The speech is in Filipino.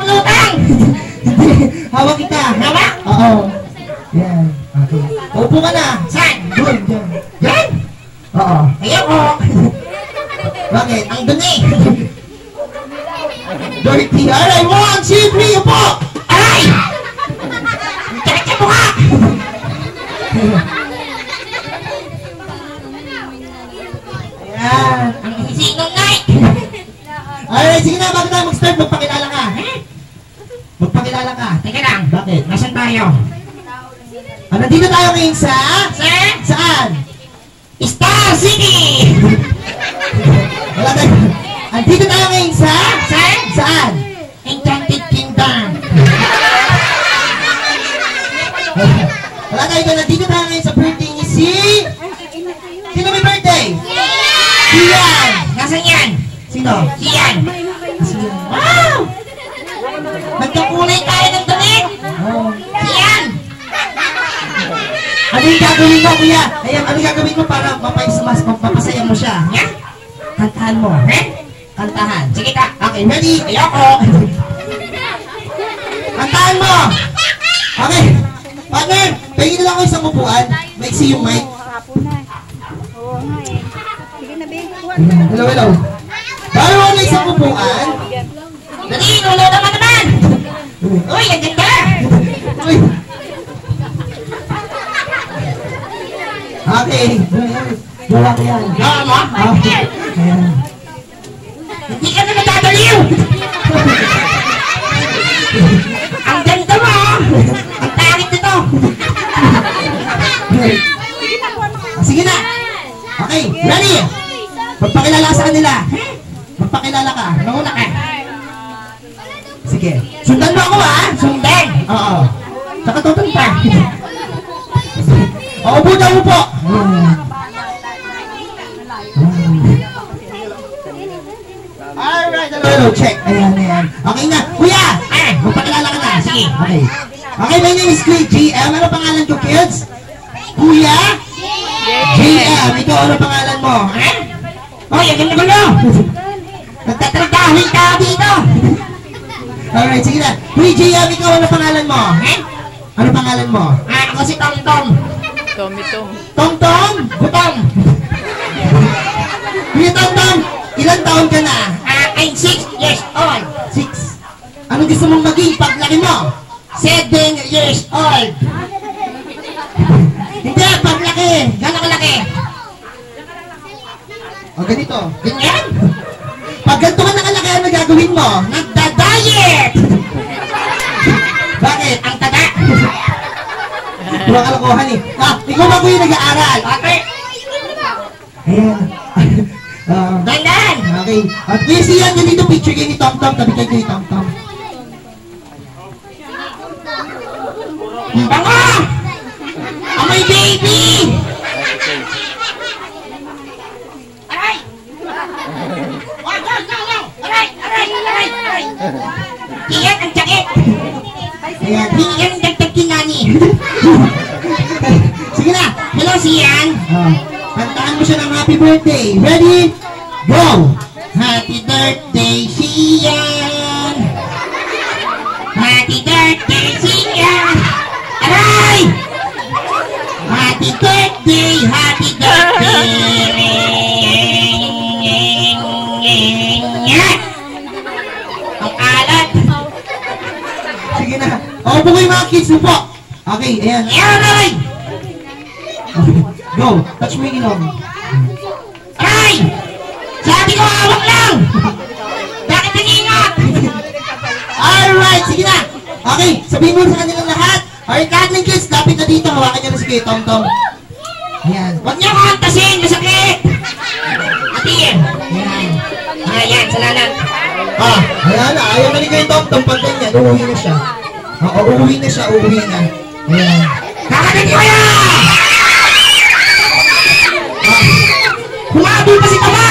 Pulutang! Hawak kita. Hawak? Oo. Yan. Okay. Upo ka na. Saan? Doon, dyan. Yan? Oo. Ayoko. Bakit? Ang dumi. Dirty. Alright, 1, 2, 3, upo! Aray! Sakit sa mukha! Ayan. Ang hisinong night! Alright, sige na, bago tayo mag-start, magpakilala ka. Magpakilala ka. Teka lang. Bakit? Nasaan tayo? Nandito tayo ngayon sa... Saan? Saan? Star City! Wala tayo. Andito tayo ngayon sa... Saan? Saan? Enchanted Kingdom. Wala tayo doon. Nandito tayo ngayon sa birthday ni si... Sino may birthday? Si Yan. Nasaan yan? Sino? Siyan. Si Yan. Wow! Nagkakulay tayo ng damit. Oh. Siyan. Ano yung gagawin mo, kuya? Ayan, ano yung gagawin mo para mapasaya mo siya? Yan? Kantahan mo. Kantahan. Sige ka. Okay, ready? Ayoko. Kantahan mo! Okay. Partner, pahingin na lang ako isang upuan. Maiksi yung mic. Oo nga eh. Sige na, babe. Hello, hello. Bago mo na isang upuan. Dali, nulo naman naman. Uy, ang ganda. Uy. Okay. Gawa ko yan. Gawa mo? Okay. Ayan. Hindi ka na nadadaliw. Ang ganda mo. Ang tarik nito. Sige na. Okay, ready? Magpakilala sa kanila. Magpakilala ka. Mauna ka. Sige. Sundan mo ako, ha? Sundan. Oo. Saka tutunta. Upo daw, upo. Alright, hello, check. Ayan, ayan. Okay na. Kuya! Magpakilala ka na. Sige. Okay. Okay, my name is Kuya GM. Ano pangalan ko, kids? Kuya? GM. Ikaw, ano pangalan mo? Uy, ang ganda gulo. Nagtatragahil ka dito. Alright, sige na. Kuya GM, ikaw, ano pangalan mo? Ano pangalan mo? Ako si Tom Tom. Tom Tom? Gutom. Kuya Tom Tom, ilang taon ka na? I'm 6 years old. 6. Ano gusto mong maging paglaki mo? 7 years old. Hindi, paglaki. Gano'ng kalaki? O, ganito. Ganyan? Pag ganito ka nakalaki, ano gagawin mo? Nagda-diet. Bakit? Ang taga. Puro kalokohan eh. Ikaw ba kuya nag-aaral? Okay. Ayan. Dandan. Okay. At kuya siya, ganito picture kayo ni Tom Tom. Tabi kayo ni Tom Tom. Ang bango. Amoy baby. Aray. Oh, no. Aray. Iyan ang sakit. Ayan. Iyan ang dagdag kinani. Sige na. Hello, Sian. Kantaan mo siya ng happy birthday. Ready? Go! Happy birthday, Sian. Happy birthday, Sian. Aray! Happy birthday, happy birthday. Ang alat. Sige na. Upo ko yung mga kids mo po. Okay, ayan. Aray! Go. Touch mo yung ilong. Aray! Sabi ko, hawak lang! Bakit nangingat? Alright, sige na. Okay, sabihin mo sa kanilang lahat. Alright, lahat ng kids, lapit na dito. Hawakan niyo na si Kuya Tom Tom. Ayan. Huwag niyo akong antasin, masakit! Atiin! Ayan. Ayan, salamat. Ayan na. Ayaw na ni Kuya Tom Tom. Pag ganyan, uuwi na siya. Oo, uuwi na siya. Uuwi na. Ayan. Kakanin ko yan! Humabol pa si Taba!